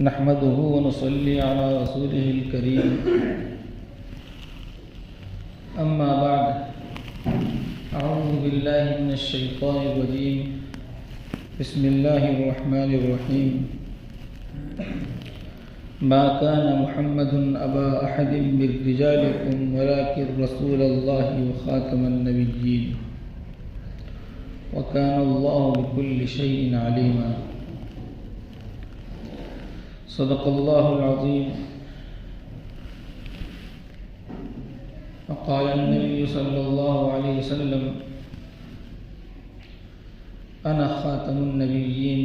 نحمده ونصلي على رسوله الكريم أما بعد أعوذ بالله من الشيطان الرجيم بسم الله الرحمن الرحيم ما كان محمد أبا أحد من رجالكم ولكن رسول الله وخاتم النبيين وكان الله بكل شيء عليما صدق الله العظيم وقال النبي صلى الله عليه وسلم أنا خاتم النبيين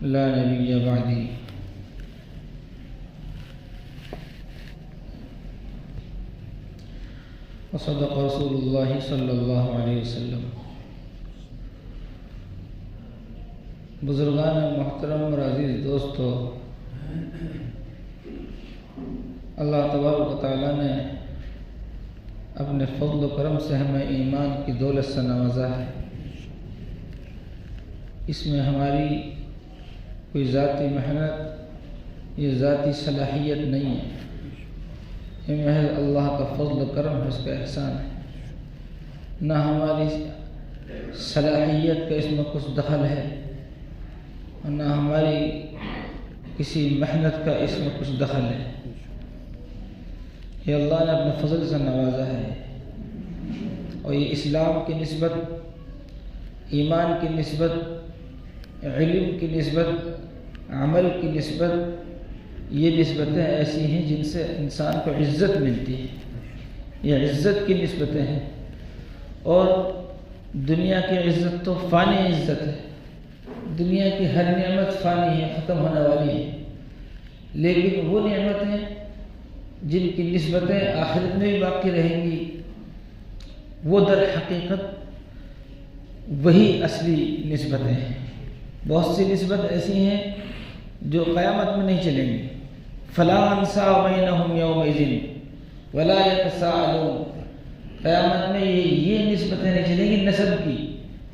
لا نبي بعدي وصدق رسول الله صلى الله عليه وسلم. بزرگان محترم اور عزیز دوستو، اللہ تبارک و تعالیٰ نے اپنے فضل و کرم سے ہمیں ایمان کی دولت سے نوازا ہے. اس میں ہماری کوئی ذاتی محنت یا ذاتی صلاحیت نہیں ہے، یہ محض اللہ کا فضل و کرم ہے، اس کا احسان ہے. نہ ہماری صلاحیت کا اس میں کچھ دخل ہے، نہ ہماری کسی محنت کا اس میں کچھ دخل ہے. یہ اللہ نے اپنے فضل سے نوازا ہے، اور یہ اسلام کی نسبت، ایمان کی نسبت، علم کی نسبت، عمل کی نسبت، یہ نسبتیں ایسی ہیں جن سے انسان کو عزت ملتی ہے. یہ عزت کی نسبتیں ہیں، اور دنیا کی عزت تو فانی عزت ہے. دنیا کی ہر نعمت فانی ہے، ختم ہونے والی ہے، لیکن وہ نعمتیں جن کی نسبتیں آخرت میں بھی باقی رہیں گی، وہ در حقیقت وہی اصلی نسبتیں ہیں. بہت سی نسبت ایسی ہیں جو قیامت میں نہیں چلیں گی. فلا انساب بینہم یومئذ ولا یتساءلون. قیامت میں یہ نسبتیں نہیں چلیں گی نسب کی،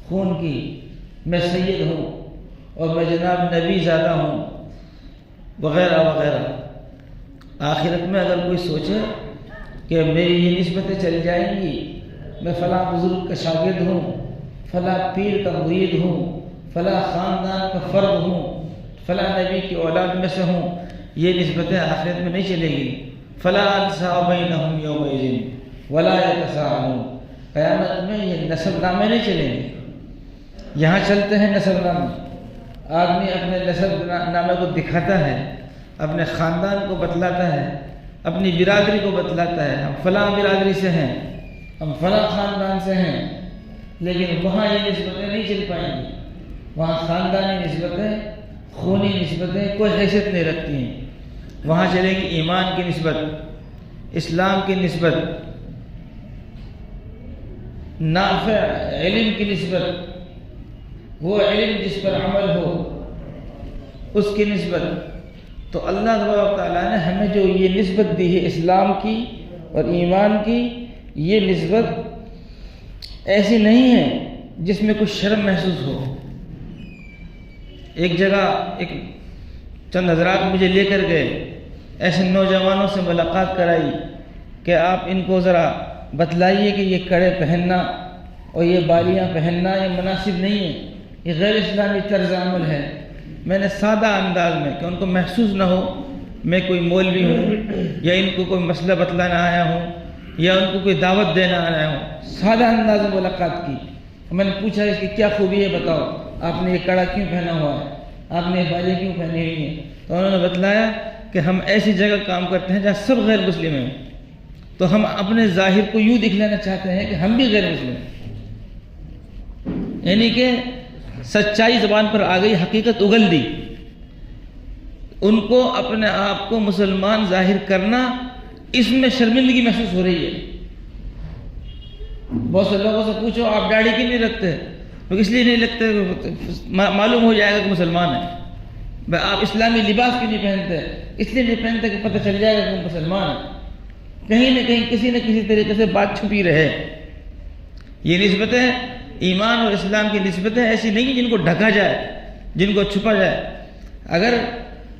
خون کی، میں سید ہوں اور میں جناب نبی زادہ ہوں وغیرہ وغیرہ. آخرت میں اگر کوئی سوچے کہ میری یہ نسبتیں چل جائیں گی، میں فلاں بزرگ کا شاگرد ہوں، فلاں پیر کا مرید ہوں، فلاں خاندان کا فرد ہوں، فلاں نبی کی اولاد میں سے ہوں، یہ نسبتیں آخرت میں نہیں چلے گی. فلا انساب بینہم یومئذ ولا یتساءلون. قیامت میں یہ نسب نامے نہیں چلیں گے. یہاں چلتے ہیں نسب نامے. آدمی اپنے نسب نامے کو دکھاتا ہے، اپنے خاندان کو بتلاتا ہے، اپنی برادری کو بتلاتا ہے، ہم فلاں برادری سے ہیں، ہم فلاں خاندان سے ہیں. لیکن وہاں یہ نسبتیں نہیں چل پائیں گی. وہاں خاندانی نسبتیں، خونی نسبتیں کوئی حیثیت نہیں رکھتی ہیں. وہاں چلے گی ایمان کی نسبت، اسلام کی نسبت، نافع علم کی نسبت، وہ علم جس پر عمل ہو اس کی نسبت. تو اللہ تبارک و تعالیٰ نے ہمیں جو یہ نسبت دی ہے اسلام کی اور ایمان کی، یہ نسبت ایسی نہیں ہے جس میں کچھ شرم محسوس ہو. ایک جگہ ایک چند حضرات مجھے لے کر گئے، ایسے نوجوانوں سے ملاقات کرائی کہ آپ ان کو ذرا بتلائیے کہ یہ کڑے پہننا اور یہ بالیاں پہننا یہ مناسب نہیں ہے، یہ غیر اسلامی طرز عمل ہے. میں نے سادہ انداز میں کہ ان کو محسوس نہ ہو میں کوئی مولوی ہوں یا ان کو کوئی مسئلہ بتلانا آیا ہوں یا ان کو کوئی دعوت دینا آیا ہوں، سادہ انداز میں ملاقات کی. میں نے پوچھا اس کی کیا خوبی ہے، بتاؤ آپ نے یہ کڑا کیوں پہنا ہوا ہے، آپ نے یہ بالیاں کیوں پہنی ہوئی ہیں. تو انہوں نے بتلایا کہ ہم ایسی جگہ کام کرتے ہیں جہاں سب غیر مسلم ہیں، تو ہم اپنے ظاہر کو یوں دکھلانا چاہتے ہیں کہ ہم بھی غیر مسلم ہیں. یعنی کہ سچائی زبان پر آ گئی، حقیقت اگل دی. ان کو اپنے آپ کو مسلمان ظاہر کرنا، اس میں شرمندگی محسوس ہو رہی ہے. بہت سے لوگوں سے پوچھو آپ داڑھی کیوں نہیں رکھتے، تو اس لیے نہیں لگتے، معلوم ہو جائے گا کہ مسلمان ہیں. آپ اسلامی لباس کیوں نہیں پہنتے، اس لیے نہیں پہنتے کہ پتہ چل جائے گا کہ مسلمان ہیں. کہیں نہ کہیں کسی نہ کسی طریقے سے بات چھپی رہے. یہ نسبتیں ایمان اور اسلام کی نسبتیں ایسی نہیں جن کو ڈھکا جائے، جن کو چھپا جائے. اگر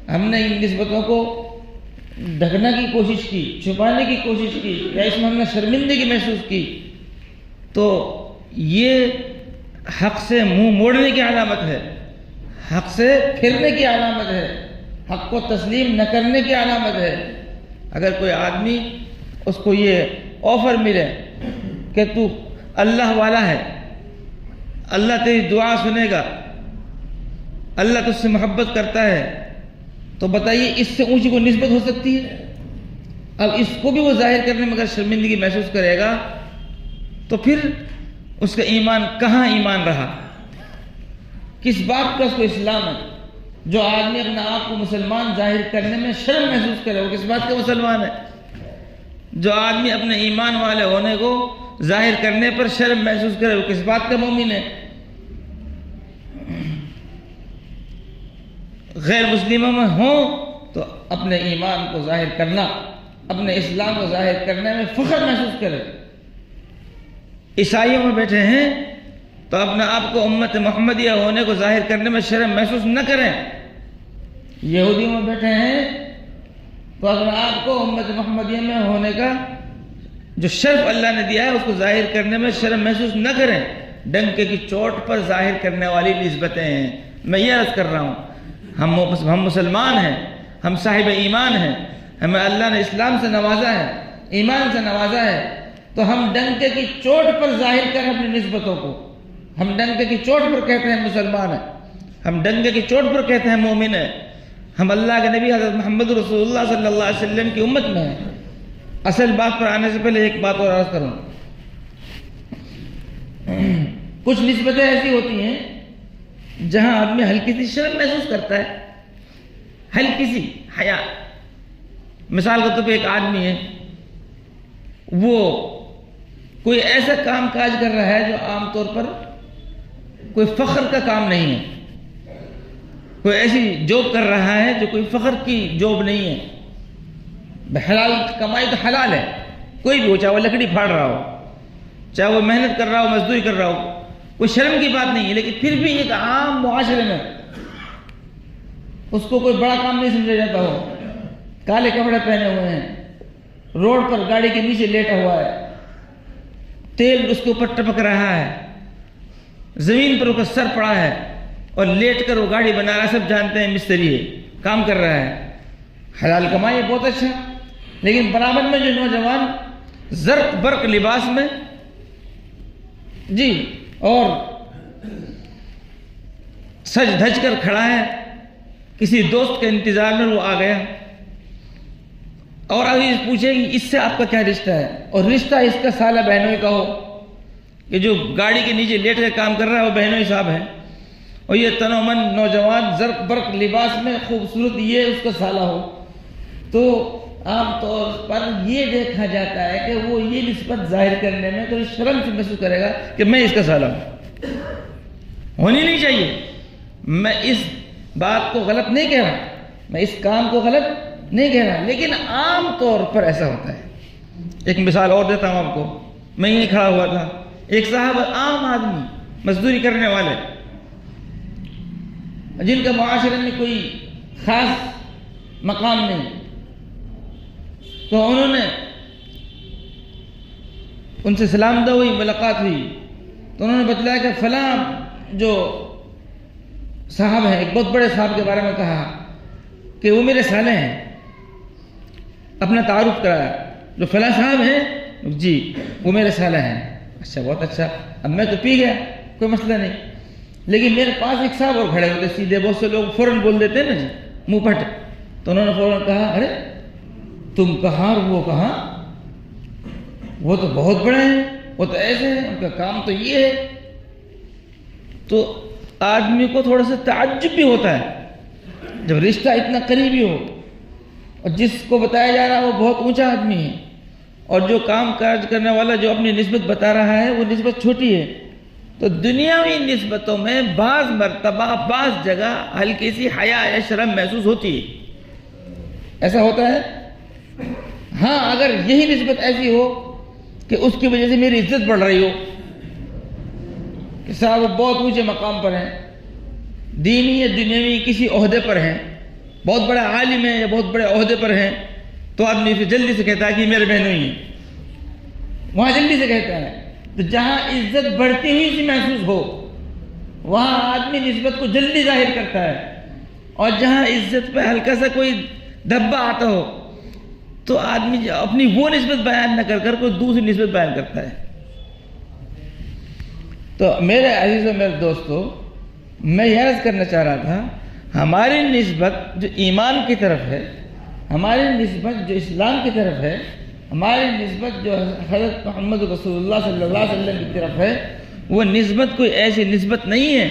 ہم نے ان نسبتوں کو ڈھکنے کی کوشش کی، چھپانے کی کوشش کی، یا اس میں ہم نے شرمندگی محسوس کی، تو یہ حق سے منہ موڑنے کی علامت ہے، حق سے پھرنے کی علامت ہے، حق کو تسلیم نہ کرنے کی علامت ہے۔ اگر کوئی آدمی اس کو یہ آفر ملے کہ تو اللہ والا ہے، اللہ تیری دعا سنے گا، اللہ تجھ سے محبت کرتا ہے، تو بتائیے اس سے اونچی کوئی نسبت ہو سکتی ہے؟ اب اس کو بھی وہ ظاہر کرنے میں اگر شرمندگی محسوس کرے گا تو پھر اس کا ایمان کہاں ایمان رہا؟ کس بات کا اس کو اسلام ہے؟ جو آدمی اپنا آپ کو مسلمان ظاہر کرنے میں شرم محسوس کرے وہ کس بات کا مسلمان ہے؟ جو آدمی اپنے ایمان والے ہونے کو ظاہر کرنے پر شرم محسوس کرے وہ کس بات کا مومن ہے؟ غیر مسلموں میں ہوں تو اپنے ایمان کو ظاہر کرنا، اپنے اسلام کو ظاہر کرنے میں فخر محسوس کرے۔ عیسائیوں میں بیٹھے ہیں تو اپنے آپ کو امت محمدیہ ہونے کو ظاہر کرنے میں شرم محسوس نہ کریں۔ یہودیوں میں بیٹھے ہیں تو اپنے آپ کو امت محمدیہ میں ہونے کا جو شرف اللہ نے دیا ہے اس کو ظاہر کرنے میں شرم محسوس نہ کریں۔ ڈنکے کی چوٹ پر ظاہر کرنے والی نسبتیں ہیں۔ میں یہ عرض کر رہا ہوں، ہم مسلمان ہیں، ہم صاحب ایمان ہیں، ہمیں اللہ نے اسلام سے نوازا ہے، ایمان سے نوازا ہے، تو ہم ڈنکے کی چوٹ پر ظاہر کریں اپنی نسبتوں کو۔ ہم ڈنکے کی چوٹ پر کہتے ہیں مسلمان ہیں، ہم ڈنکے کی چوٹ پر کہتے ہیں مومن ہیں، ہم اللہ کے نبی حضرت محمد رسول اللہ صلی اللہ علیہ وسلم کی امت میں ہیں۔ اصل بات پر آنے سے پہلے ایک بات اور عرض کروں۔ کچھ نسبتیں ایسی ہوتی ہیں جہاں آدمی ہلکی سی شرم محسوس کرتا ہے، ہلکی سی حیا۔ مثال کے طور پہ ایک آدمی ہے، وہ کوئی ایسا کام کاج کر رہا ہے جو عام طور پر کوئی فخر کا کام نہیں ہے، کوئی ایسی جاب کر رہا ہے جو کوئی فخر کی جاب نہیں ہے، حلال کمائی تو حلال ہے، کوئی بھی ہو، چاہے وہ لکڑی پھاڑ رہا ہو، چاہے وہ محنت کر رہا ہو، مزدوری کر رہا ہو، کوئی شرم کی بات نہیں ہے، لیکن پھر بھی ایک عام معاشرے میں اس کو کوئی بڑا کام نہیں سمجھا جاتا ہو۔ کالے کپڑے پہنے ہوئے ہیں، روڈ پر گاڑی کے نیچے لیٹا ہوا ہے، تیل اس کے اوپر ٹپک رہا ہے، زمین پر اس کا سر پڑا ہے اور لیٹ کر وہ گاڑی بنا رہا ہے، سب جانتے ہیں مستری ہے، کام کر رہا ہے، حلال کمائی ہے، بہت اچھا۔ لیکن برابر میں جو نوجوان زرق برق لباس میں جی اور سج دھج کر کھڑا ہے، کسی دوست کے انتظار میں وہ آ گیا اور ابھی پوچھے کہ اس سے آپ کا کیا رشتہ ہے، اور رشتہ اس کا سالہ بہنوئی کا ہو کہ جو گاڑی کے نیچے لیٹ کر کام کر رہا ہے وہ بہنوئی صاحب ہے، اور یہ تن و من نوجوان زرق برق لباس میں خوبصورت یہ اس کا سالہ ہو، تو عام طور پر یہ دیکھا جاتا ہے کہ وہ یہ نسبت ظاہر کرنے میں تو شرم سے محسوس کرے گا کہ میں اس کا سالہ ہوں۔ ہونی نہیں چاہیے۔ میں اس بات کو غلط نہیں کہہ رہا، میں اس کام کو غلط نہیں کہہ رہا، لیکن عام طور پر ایسا ہوتا ہے۔ ایک مثال اور دیتا ہوں آپ کو۔ میں یہیں کھڑا ہوا تھا، ایک صاحب عام آدمی مزدوری کرنے والے جن کا معاشرے میں کوئی خاص مقام نہیں، تو انہوں نے ان سے سلام دعا ہوئی، ملاقات ہوئی، تو انہوں نے بتلایا کہ فلاں جو صاحب ہیں، ایک بہت بڑے صاحب کے بارے میں کہا کہ وہ میرے سالے ہیں، اپنا تعارف کرایا، جو فلاں صاحب ہیں جی وہ میرے سالے ہیں۔ اچھا، بہت اچھا، اب میں تو پی گیا، کوئی مسئلہ نہیں، لیکن میرے پاس ایک صاحب اور کھڑے ہوتے سیدھے، بہت سے لوگ فوراً بول دیتے ہیں نا جی منہ پھٹ، تو انہوں نے فوراً کہا ارے تم کہاں اور وہ کہاں، وہ تو بہت بڑے ہیں، وہ تو ایسے ہیں، ان کا کام تو یہ ہے۔ تو آدمی کو تھوڑا سا تعجب بھی ہوتا ہے جب رشتہ اتنا قریبی ہو اور جس کو بتایا جا رہا ہے وہ بہت اونچا آدمی ہے، اور جو کام کاج کرنے والا جو اپنی نسبت بتا رہا ہے وہ نسبت چھوٹی ہے۔ تو دنیاوی نسبتوں میں بعض مرتبہ بعض جگہ ہلکی سی حیا یا شرم محسوس ہوتی ہے، ایسا ہوتا ہے۔ ہاں، اگر یہی نسبت ایسی ہو کہ اس کی وجہ سے میری عزت بڑھ رہی ہو کہ صاحب وہ بہت اونچے مقام پر ہیں، دینی یا دنیاوی کسی عہدے پر ہیں، بہت بڑا عالم ہے یا بہت بڑے عہدے پر ہیں تو آدمی پھر جلدی سے کہتا ہے کہ میرے بہنوں ہی ہیں، وہاں جلدی سے کہتا ہے۔ تو جہاں عزت بڑھتی ہوئی سی محسوس ہو وہاں آدمی نسبت کو جلدی ظاہر کرتا ہے، اور جہاں عزت پہ ہلکا سا کوئی دھبا آتا ہو تو آدمی اپنی وہ نسبت بیان نہ کر کر کوئی دوسری نسبت بیان کرتا ہے۔ تو میرے عزیزوں میرے دوستو، میں یہ عرض کرنا چاہ رہا تھا، ہماری نسبت جو ایمان کی طرف ہے، ہماری نسبت جو اسلام کی طرف ہے، ہماری نسبت جو حضرت محمد رسول اللہ صلی اللہ علیہ وسلم کی طرف ہے، وہ نسبت کوئی ایسی نسبت نہیں ہے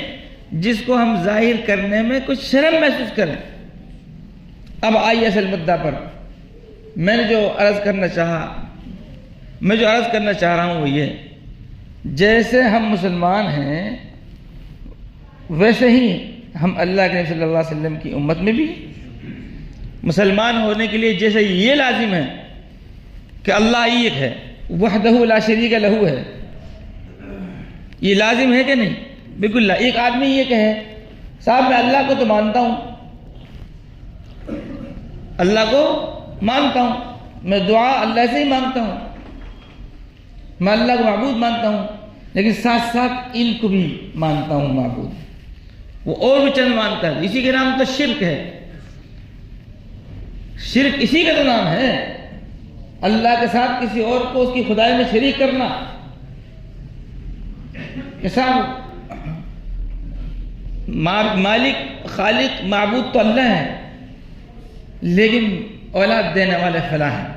جس کو ہم ظاہر کرنے میں کچھ شرم محسوس کریں۔ اب آئیے اصل مدعا پر۔ میں نے جو عرض کرنا چاہ رہا ہوں وہ یہ، جیسے ہم مسلمان ہیں ویسے ہی ہم اللہ کے نبی صلی اللہ علیہ وسلم کی امت میں بھی مسلمان ہونے کے لیے جیسے یہ لازم ہے کہ اللہ ایک ہے، وحدہ لا شریک لہ ہے، یہ لازم ہے کہ نہیں؟ بالکل لا۔ ایک آدمی یہ کہے صاحب میں اللہ کو تو مانتا ہوں، اللہ کو مانتا ہوں، میں دعا اللہ سے ہی مانگتا ہوں، میں اللہ کو معبود مانتا ہوں، لیکن ساتھ ساتھ ان کو بھی مانتا ہوں معبود، وہ اور بھی چند مانتا ہے، اسی کے نام تو شرک ہے۔ شرک اسی کا تو نام ہے، اللہ کے ساتھ کسی اور کو اس کی خدائی میں شریک کرنا۔ کہ صاحب مالک خالق معبود تو اللہ ہے، لیکن اولاد دینے والے فلاں ہیں۔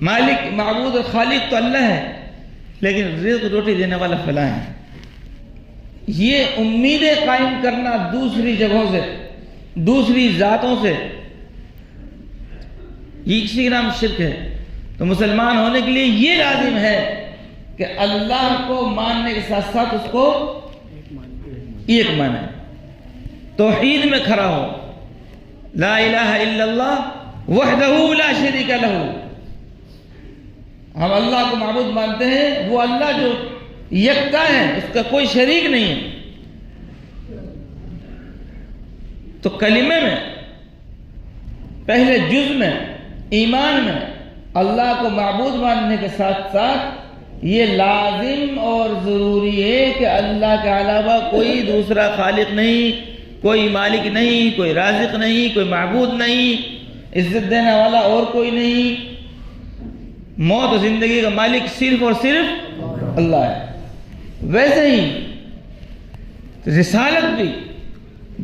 مالک معبود اور خالق تو اللہ ہے، لیکن رزق روٹی دینے والا فلاں ہے۔ یہ امیدیں قائم کرنا دوسری جگہوں سے، دوسری ذاتوں سے، یہ کسی کا نام شرک ہے۔ تو مسلمان ہونے کے لیے یہ لازم ہے کہ اللہ کو ماننے کے ساتھ ساتھ اس کو ایک مانے، توحید میں کھڑا ہو، لا الہ الا اللہ وحدہ لا شریک لہ۔ ہم اللہ کو معبود مانتے ہیں، وہ اللہ جو یکتا ہے، اس کا کوئی شریک نہیں ہے۔ تو کلمے میں پہلے جز میں ایمان میں اللہ کو معبود ماننے کے ساتھ ساتھ یہ لازم اور ضروری ہے کہ اللہ کے علاوہ کوئی دوسرا خالق نہیں، کوئی مالک نہیں، کوئی رازق نہیں، کوئی معبود نہیں، عزت دینے والا اور کوئی نہیں، موت و زندگی کا مالک صرف اور صرف اللہ ہے۔ ویسے ہی رسالت بھی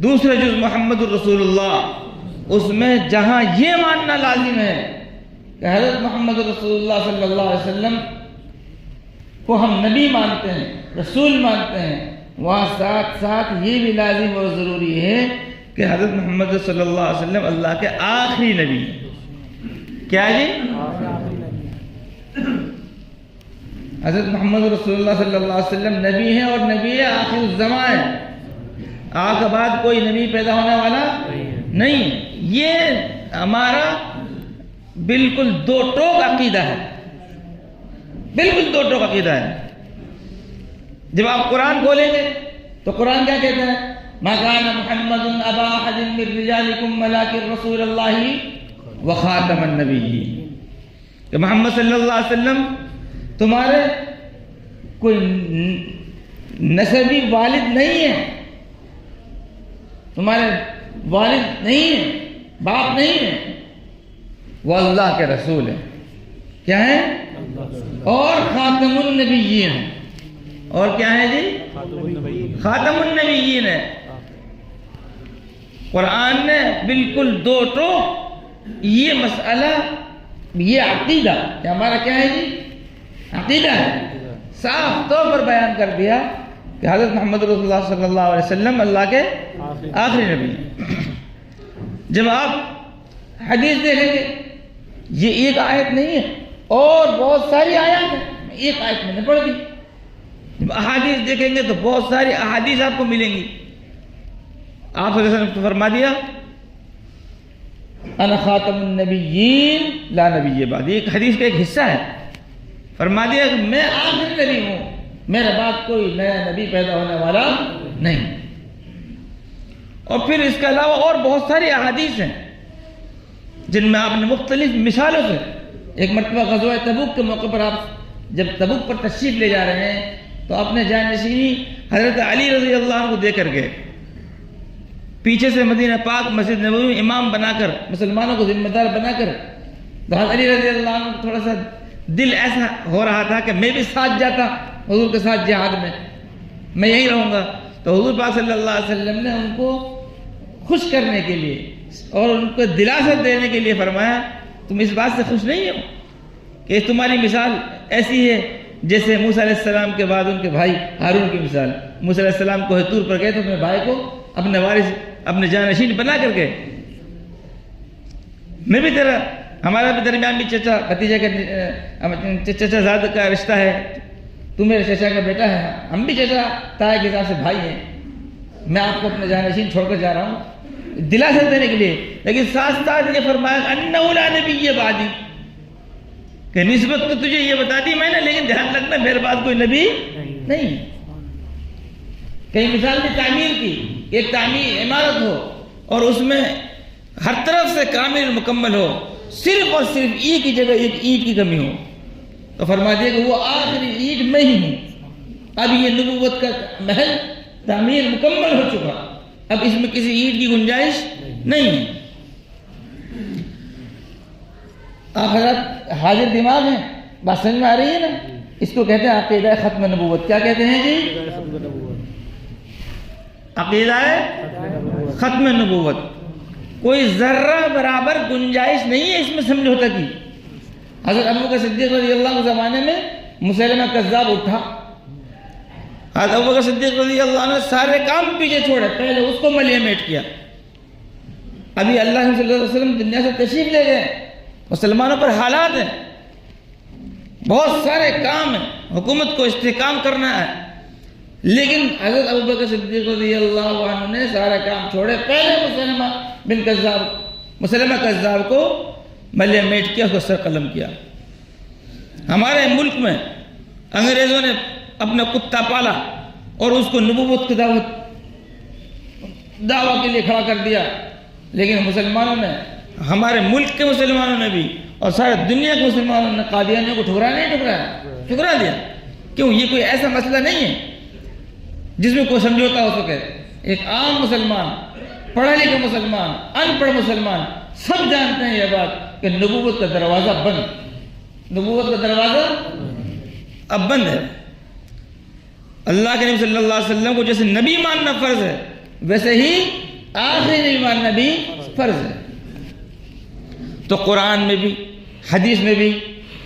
دوسرا جز محمد الرسول اللہ، اس میں جہاں یہ ماننا لازم ہے کہ حضرت محمد رسول اللہ صلی اللہ علیہ وسلم کو ہم نبی مانتے ہیں، رسول مانتے ہیں، وہاں ساتھ ساتھ یہ بھی لازم اور ضروری ہے کہ حضرت محمد صلی اللہ علیہ وسلم اللہ کے آخری نبی ہیں۔ کیا جی؟ حضرت محمد رسول اللہ صلی اللہ علیہ وسلم نبی ہیں، اور نبی آخر الزمان ہے، آپ کے بعد کوئی نبی پیدا ہونے والا نہیں۔ یہ ہمارا بالکل دو ٹوک عقیدہ ہے، بالکل دو ٹوک عقیدہ ہے۔ جب آپ قرآن کھولیں گے تو قرآن کیا کہتا ہے؟ ما کان محمد ابا احد من رجالکم ولکن رسول اللہ وخاتم النبیین، کہ محمد صلی اللہ علیہ وسلم تمہارے کوئی نسبی والد نہیں ہے، تمہارے والد نہیں ہے، باپ نہیں ہے، وہ اللہ کے رسول ہیں۔ کیا ہے؟ اور خاتم النبیین ہیں۔ اور کیا ہے جی؟ خاتم النبیین ہے۔ قرآن نے بالکل دو ٹوک یہ مسئلہ، یہ عقیدہ کہ ہمارا کیا ہے جی؟ عقیدہ ہے، صاف طور پر بیان کر دیا کہ حضرت محمد رسول اللہ صلی اللہ علیہ وسلم اللہ کے آخری نبی ہیں۔ جب آپ حدیث دیکھیں گے، یہ ایک آیت نہیں ہے، اور بہت ساری آیات ہیں، ایک آیت میں نے پڑھ دی۔ جب احادیث دیکھیں گے تو بہت ساری احادیث آپ کو ملیں گی۔ آپ صلی اللہ علیہ وسلم نے فرما دیا انا خاتم النبیین لا نبی بعد، یہ ایک حدیث کا ایک حصہ ہے۔ فرما دیا کہ میں آخری نبی ہوں، میرے بعد کوئی نیا نبی پیدا ہونے والا نہیں۔ اور پھر اس کے علاوہ اور بہت ساری احادیث ہیں جن میں آپ نے مختلف مثالوں سے، ایک مرتبہ غزوہ تبوک کے موقع پر آپ جب تبوک پر تشریف لے جا رہے ہیں تو آپ نے جانشینی حضرت علی رضی اللہ عنہ کو دے کر گئے، پیچھے سے مدینہ پاک مسجد نبوی میں امام بنا کر، مسلمانوں کو ذمہ دار بنا کر، تو حضرت علی رضی اللہ عنہ کو تھوڑا سا دل ایسا ہو رہا تھا کہ میں بھی ساتھ جاتا حضور کے ساتھ جہاد میں یہی رہوں گا، تو حضور پاک صلی اللہ علیہ وسلم نے ان کو خوش کرنے کے لیے اور ان کو دلاسا دینے کے لیے فرمایا تم اس بات سے خوش نہیں ہو کہ تمہاری مثال ایسی ہے جیسے موسیٰ علیہ السلام کے بعد ان کے بھائی ہارون کی مثال، موسیٰ علیہ السلام کو طور پر گئے تو اپنے بھائی کو اپنے وارث اپنے جانشین بنا کر گئے، میں بھی تیرا ہمارا بھی درمیان بھی چچا بھتیجے کا چچا زاد کا رشتہ ہے، تو میرے چچا کا بیٹا ہے، ہم بھی چچا تایا کے حساب سے بھائی ہیں، میں آپ کو اپنے جانشین چھوڑ کر جا رہا ہوں دلاسا دینے کے لیے، لیکن ساتھ ساتھ یہ فرمایا انہ لا نبی بعدی کہ نسبت تو تجھے یہ بتا دی میں نے، لیکن دھیان رکھنا میرے بعد کوئی نبی نہیں۔ کئی مثال دی تعمیر کی، ایک تعمیر عمارت ہو اور اس میں ہر طرف سے کامل مکمل ہو، صرف اور صرف اینٹ کی جگہ ایک اینٹ کی کمی ہو، تو فرما دیا کہ وہ آخری اینٹ میں ہی ہوں، اب یہ نبوت کا محل تعمیر مکمل ہو چکا، اب اس میں کسی اینٹ کی گنجائش نہیں ہے۔ آپ حضرت حاضر دماغ ہیں، بات سمجھ میں آ رہی ہے نا؟ اس کو کہتے ہیں عقیدہ ختم نبوت۔ کیا کہتے ہیں جی؟ عقیدہ ختم نبوت۔ کوئی ذرہ برابر گنجائش نہیں ہے اس میں سمجھوتا کی۔ حضرت ابوبکر صدیق رضی اللہ عنہ زمانے میں مسیلمہ کذاب اٹھا، حضرت ابوبکر صدیق رضی اللہ عنہ سارے کام پیچھے چھوڑے، پہلے اس کو ملیے میٹ کیا۔ ابھی اللہ صلی اللہ علیہ وسلم دنیا سے تشریف لے گئے، مسلمانوں پر حالات ہیں، بہت سارے کام ہیں، حکومت کو استحکام کرنا ہے، لیکن حضرت ابوبکر صدیق رضی اللہ عنہ نے سارا کام چھوڑے، پہلے مسلمہ کذاب کو ملیہ میٹ کیا، اس کو سر قلم کیا۔ ہمارے ملک میں انگریزوں نے اپنا کتا پالا اور اس کو نبوت کی دعویٰ کے لیے کھڑا کر دیا، لیکن مسلمانوں نے، ہمارے ملک کے مسلمانوں نے بھی اور سارے دنیا کے مسلمانوں نے قادیانیوں کو ٹھکرا دیا۔ کیوں؟ یہ کوئی ایسا مسئلہ نہیں ہے جس میں کوئی سمجھوتا ہو سکے۔ ایک عام مسلمان، پڑھا لکھا مسلمان، ان پڑھ مسلمان سب جانتے ہیں یہ بات کہ نبوت کا دروازہ بند، نبوت کا دروازہ اب بند ہے۔ اللہ کے نبی صلی اللہ علیہ وسلم کو جیسے نبی ماننا فرض ہے، ویسے ہی آخری نبی ماننا بھی فرض ہے۔ تو قرآن میں بھی، حدیث میں بھی،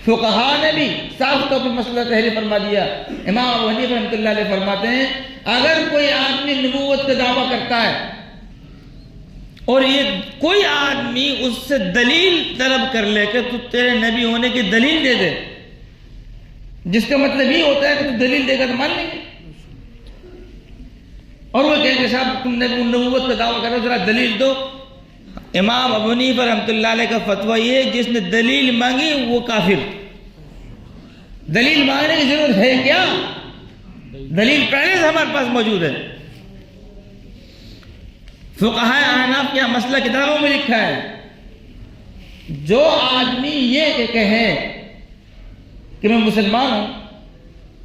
فقہاء نے بھی صاف طور پر مسئلہ تحریر فرما دیا۔ امام ابو حنیفہ رحمۃ اللہ علیہ فرماتے ہیں اگر کوئی آدمی نبوت کا دعویٰ کرتا ہے اور یہ کوئی آدمی اس سے دلیل طلب کر لے کہ تو تیرے نبی ہونے کی دلیل دے دے، جس کا مطلب یہ ہوتا ہے کہ تو دلیل دے گا تو مان لیں گے، اور وہ کہیں کہ صاحب تم نے نبوت کا دعویٰ کرو ذرا دلیل دو، امام ابو حنیفہ رحمۃ اللہ علیہ کا فتویٰ یہ جس نے دلیل مانگی وہ کافر۔ دلیل مانگنے کی ضرورت ہے کیا؟ دلیل پہلے سے ہمارے پاس موجود ہے۔ فقہاء احناف کیا مسئلہ کتابوں میں لکھا ہے، جو آدمی یہ کہے کہ میں مسلمان ہوں،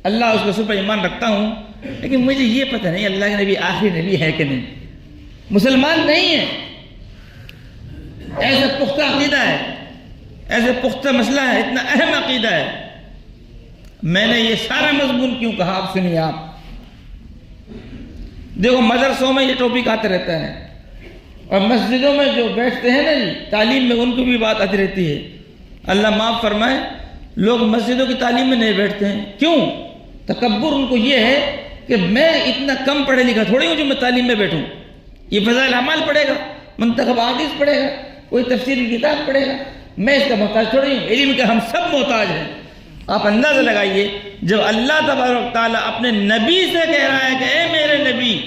اللہ اس کے رسول پر ایمان رکھتا ہوں، لیکن مجھے یہ پتہ نہیں اللہ کے نبی آخری نبی ہے کہ نہیں، مسلمان نہیں ہے، ایسے پختہ عقیدہ ہے، ایسے پختہ مسئلہ ہے، اتنا اہم عقیدہ ہے۔ میں نے یہ سارا مضمون کیوں کہا آپ سنیے۔ آپ دیکھو مدرسوں میں یہ ٹاپک آتے رہتا ہے اور مسجدوں میں جو بیٹھتے ہیں نا جی تعلیم میں، ان کو بھی بات آتی رہتی ہے۔ اللہ معاف فرمائے، لوگ مسجدوں کی تعلیم میں نہیں بیٹھتے ہیں، کیوں؟ تکبر ان کو یہ ہے کہ میں اتنا کم پڑھے لکھا تھوڑی ہوں جو میں تعلیم میں بیٹھوں، یہ فضائل اعمال پڑھے گا، منتخب حدیث پڑھے گا، کوئی تفسیر کی کتاب پڑھے گا، میں اس کا محتاج تھوڑی ہوں، علم کا ہم سب محتاج ہیں۔ آپ اندازہ لگائیے جب اللہ تبارک تعالیٰ اپنے نبی سے کہہ رہا ہے کہ اے میرے نبی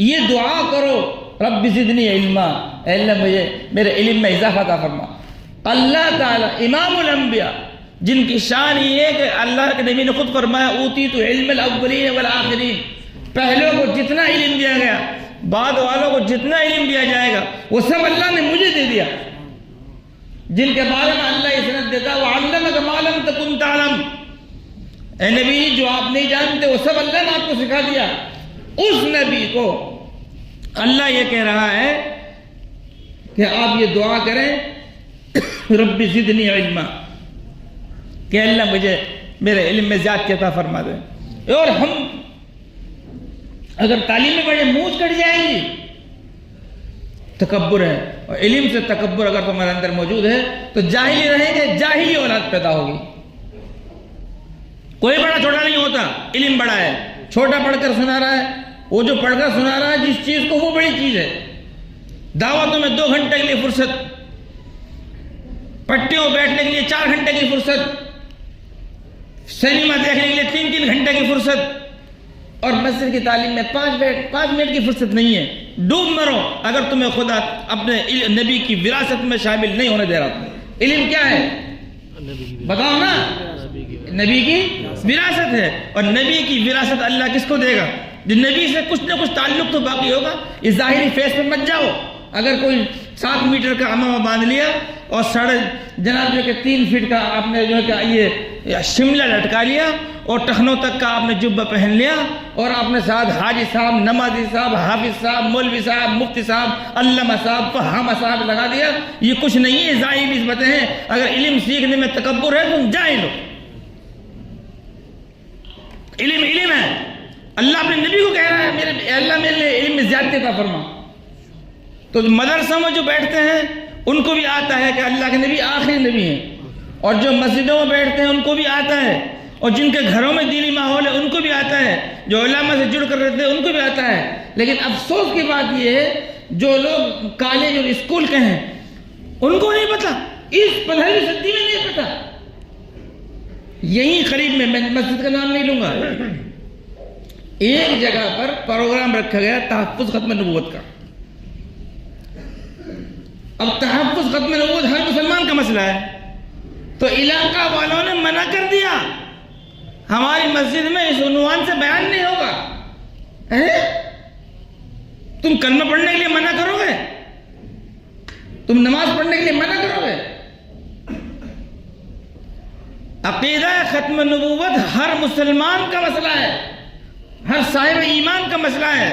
یہ دعا کرو رب زدنی علما، اے اللہ مجھے میرے علم میں اضافہ عطا فرما۔ اللہ تعالیٰ امام الانبیاء جن کی شان یہ ہے کہ اللہ کے نبی نے خود فرمایا اوتیت علم الاولین والآخرین، پہلوں کو جتنا علم دیا گیا بعد والوں کو جتنا علم دیا جائے گا وہ سب اللہ نے مجھے دے دیا. جن کے بارے میں اللہ یہ سند دیتا ہے وَعَلَّمَكَ مَا لَمْ تَكُنْ تَعْلَمْ، اے نبی جو آپ نہیں جانتے وہ سب اللہ نے آپ کو سکھا دیا. اس نبی کو اللہ یہ کہہ رہا ہے کہ آپ یہ دعا کریں رب زدنی علما، کہ اللہ مجھے میرے علم میں زیادتی عطا فرما دے. اور ہم اگر تعلیم میں پڑھے منہ کٹ جائیں گی، تکبر ہے، اور علم سے تکبر اگر تمہارے اندر موجود ہے تو جاہلی رہیں گے، جاہلی اولاد پیدا ہوگی. کوئی بڑا چھوٹا نہیں ہوتا، علم بڑا ہے. چھوٹا پڑھ کر سنا رہا ہے، وہ جو پڑھ کر سنا رہا ہے جس چیز کو وہ بڑی چیز ہے. دعوتوں میں 2 گھنٹے کے لیے فرصت، پٹیوں بیٹھنے کے لیے 4 گھنٹے کی فرصت، سینما دیکھنے کے لیے 3 گھنٹے کی فرصت، اور مسجد کی تعلیم میں 5 منٹ کی فرصت نہیں ہے. ڈوب مرو اگر تمہیں خدا اپنے نبی کی وراثت میں شامل نہیں ہونے دے رہا. علم کیا ہے بتاؤ نا؟ نبی کی وراثت ہے. اور نبی کی وراثت اللہ کس کو دے گا؟ جو نبی سے کچھ نہ کچھ تعلق تو باقی ہوگا. اس ظاہری فیس پہ مت جاؤ. اگر کوئی 7 میٹر کا امامہ باندھ لیا اور جناب جو کہ 3 فٹ کا آپ نے جو ہے کہ یہ شملہ لٹکا لیا اور ٹخنوں تک کا آپ نے جبہ پہن لیا اور آپ نے ساتھ حاجی صاحب، نمازی صاحب، حافظ صاحب، مولوی صاحب، مفتی صاحب، علامہ صاحب، فہامہ صاحب لگا دیا، یہ کچھ نہیں ہے، ظاہری نسبتیں ہیں. اگر علم سیکھنے میں تکبر ہے تم جاہل ہو. علم ہے. اللہ اپنے نبی کو کہہ رہا ہے میرے اللہ میرے لیے علم میں زیادتی عطا فرما. تو مدرسوں میں جو بیٹھتے ہیں ان کو بھی آتا ہے کہ اللہ کے نبی آخری نبی ہیں، اور جو مسجدوں میں بیٹھتے ہیں ان کو بھی آتا ہے، اور جن کے گھروں میں دینی ماحول ہے ان کو بھی آتا ہے، جو علماء سے جڑ کر رہتے ہیں ان کو بھی آتا ہے. لیکن افسوس کی بات یہ ہے جو لوگ کالج اور اسکول کے ہیں ان کو نہیں پتا، اس 15ویں صدی میں نہیں پتا. یہیں قریب میں مسجد کا نام نہیں لوں گا، ایک جگہ پر پروگرام رکھا گیا تحفظ ختم نبوت کا. اب تحفظ ختم نبوت ہر مسلمان کا مسئلہ ہے، تو علاقہ والوں نے منع کر دیا ہماری مسجد میں اس عنوان سے بیان نہیں ہوگا. تم کلمہ پڑھنے کے لیے منع کرو گے؟ تم نماز پڑھنے کے لیے منع کرو گے؟ عقیدہ ختم نبوت ہر مسلمان کا مسئلہ ہے، ہر صاحب ایمان کا مسئلہ ہے.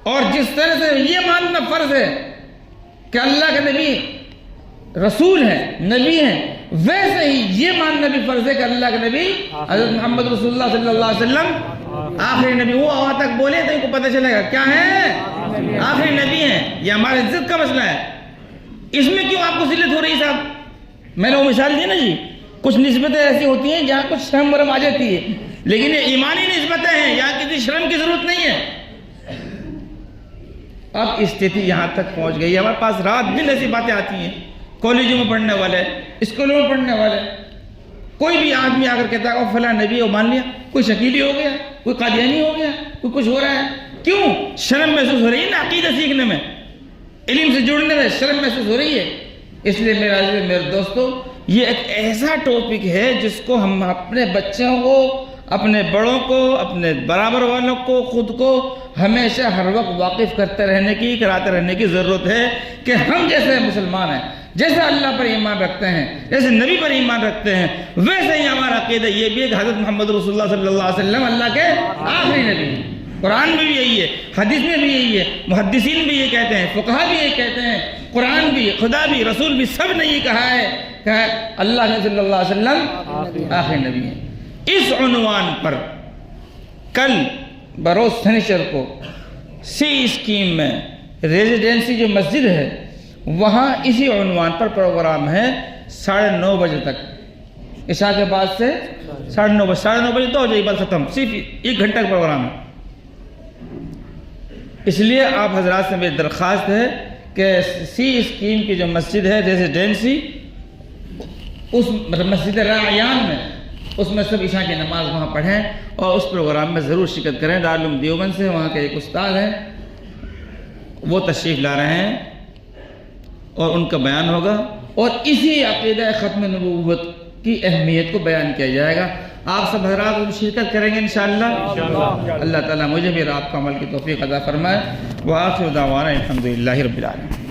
اور جس طرح سے یہ ماننا فرض ہے کہ اللہ کے نبی رسول ہے، نبی ہے، ویسے ہی یہ ماننا بھی فرض ہے کہ اللہ کے نبی حضرت محمد رسول اللہ صلی اللہ علیہ وسلم آخری نبی. وہ وہاں تک بولے تو ان کو پتہ چلے گا کیا ہے، آخری نبی ہیں. یہ ہمارے عزت کا مسئلہ ہے. اس میں کیوں آپ کو ذلت ہو رہی صاحب؟ میں نے وہ مثال دی نا جی، کچھ نسبتیں ایسی ہوتی ہیں جہاں کچھ شرم ورم آ جاتی ہے، لیکن یہ ایمانی نسبتیں ہیں، یہاں کسی شرم کی ضرورت نہیں ہے. اب استھتی یہاں تک پہنچ گئی ہے، ہمارے پاس رات دن ایسی باتیں آتی ہیں، کالجوں میں پڑھنے والے، اسکولوں میں پڑھنے والے، کوئی بھی آدمی آ کر کہتا ہے فلاں نبی ہے، وہ مان لیا. کوئی شکیلی ہو گیا، کوئی قادیانی ہو گیا، کوئی کچھ ہو رہا ہے. کیوں؟ شرم محسوس ہو رہی ہے نا عقیدہ سیکھنے میں، علم سے جڑنے میں شرم محسوس ہو رہی ہے. اس لیے میرے دوستو، یہ ایک ایسا ٹاپک ہے جس کو ہم اپنے بچوں کو، اپنے بڑوں کو، اپنے برابر والوں کو، خود کو ہمیشہ ہر وقت واقف کرتے رہنے کی، کراتے رہنے کی ضرورت ہے کہ ہم جیسے مسلمان ہیں، جیسے اللہ پر ایمان رکھتے ہیں، جیسے نبی پر ایمان رکھتے ہیں، ویسے ہی ہمارا عقیدہ یہ بھی ہے کہ حضرت محمد رسول اللہ صلی اللہ علیہ وسلم اللہ کے آخری نبی ہیں. قرآن میں بھی یہی ہے، حدیث میں بھی یہی ہے، محدثین بھی یہ کہتے ہیں، فقہا بھی یہ کہتے ہیں، قرآن بھی، خدا بھی، رسول بھی، سب نے یہ کہا ہے کہ اللہ نے صلی اللہ علیہ وسلم آخری نبی ہیں. اس عنوان پر کل بروز سنیچر کو سی اسکیم میں ریزیڈنسی جو مسجد ہے وہاں اسی عنوان پر پروگرام ہے 9:30 بجے تک، عشاء کے بعد سے 9:30 بجے، 9:30 بجے تو ہو جائے بات ختم، صرف 1 گھنٹہ کا پروگرام ہے. اس لیے آپ حضرات سے میری درخواست ہے کہ سی اسکیم کی جو مسجد ہے ریزیڈنسی، اس مسجد راعیان میں، اس میں سب عشاء کی نماز وہاں پڑھیں اور اس پروگرام میں ضرور شرکت کریں. دارالعلوم دیوبند سے وہاں کے ایک استاد ہیں، وہ تشریف لا رہے ہیں اور ان کا بیان ہوگا، اور اسی عقیدہ ختم نبوت کی اہمیت کو بیان کیا جائے گا. آپ سب حضرات ان شرکت کریں گے انشاءاللہ. اللہ تعالیٰ مجھے بھی اور آپ کو عمل کی توفیق عطا فرمائے. وآخر دعوانا الحمدللہ رب العالمین.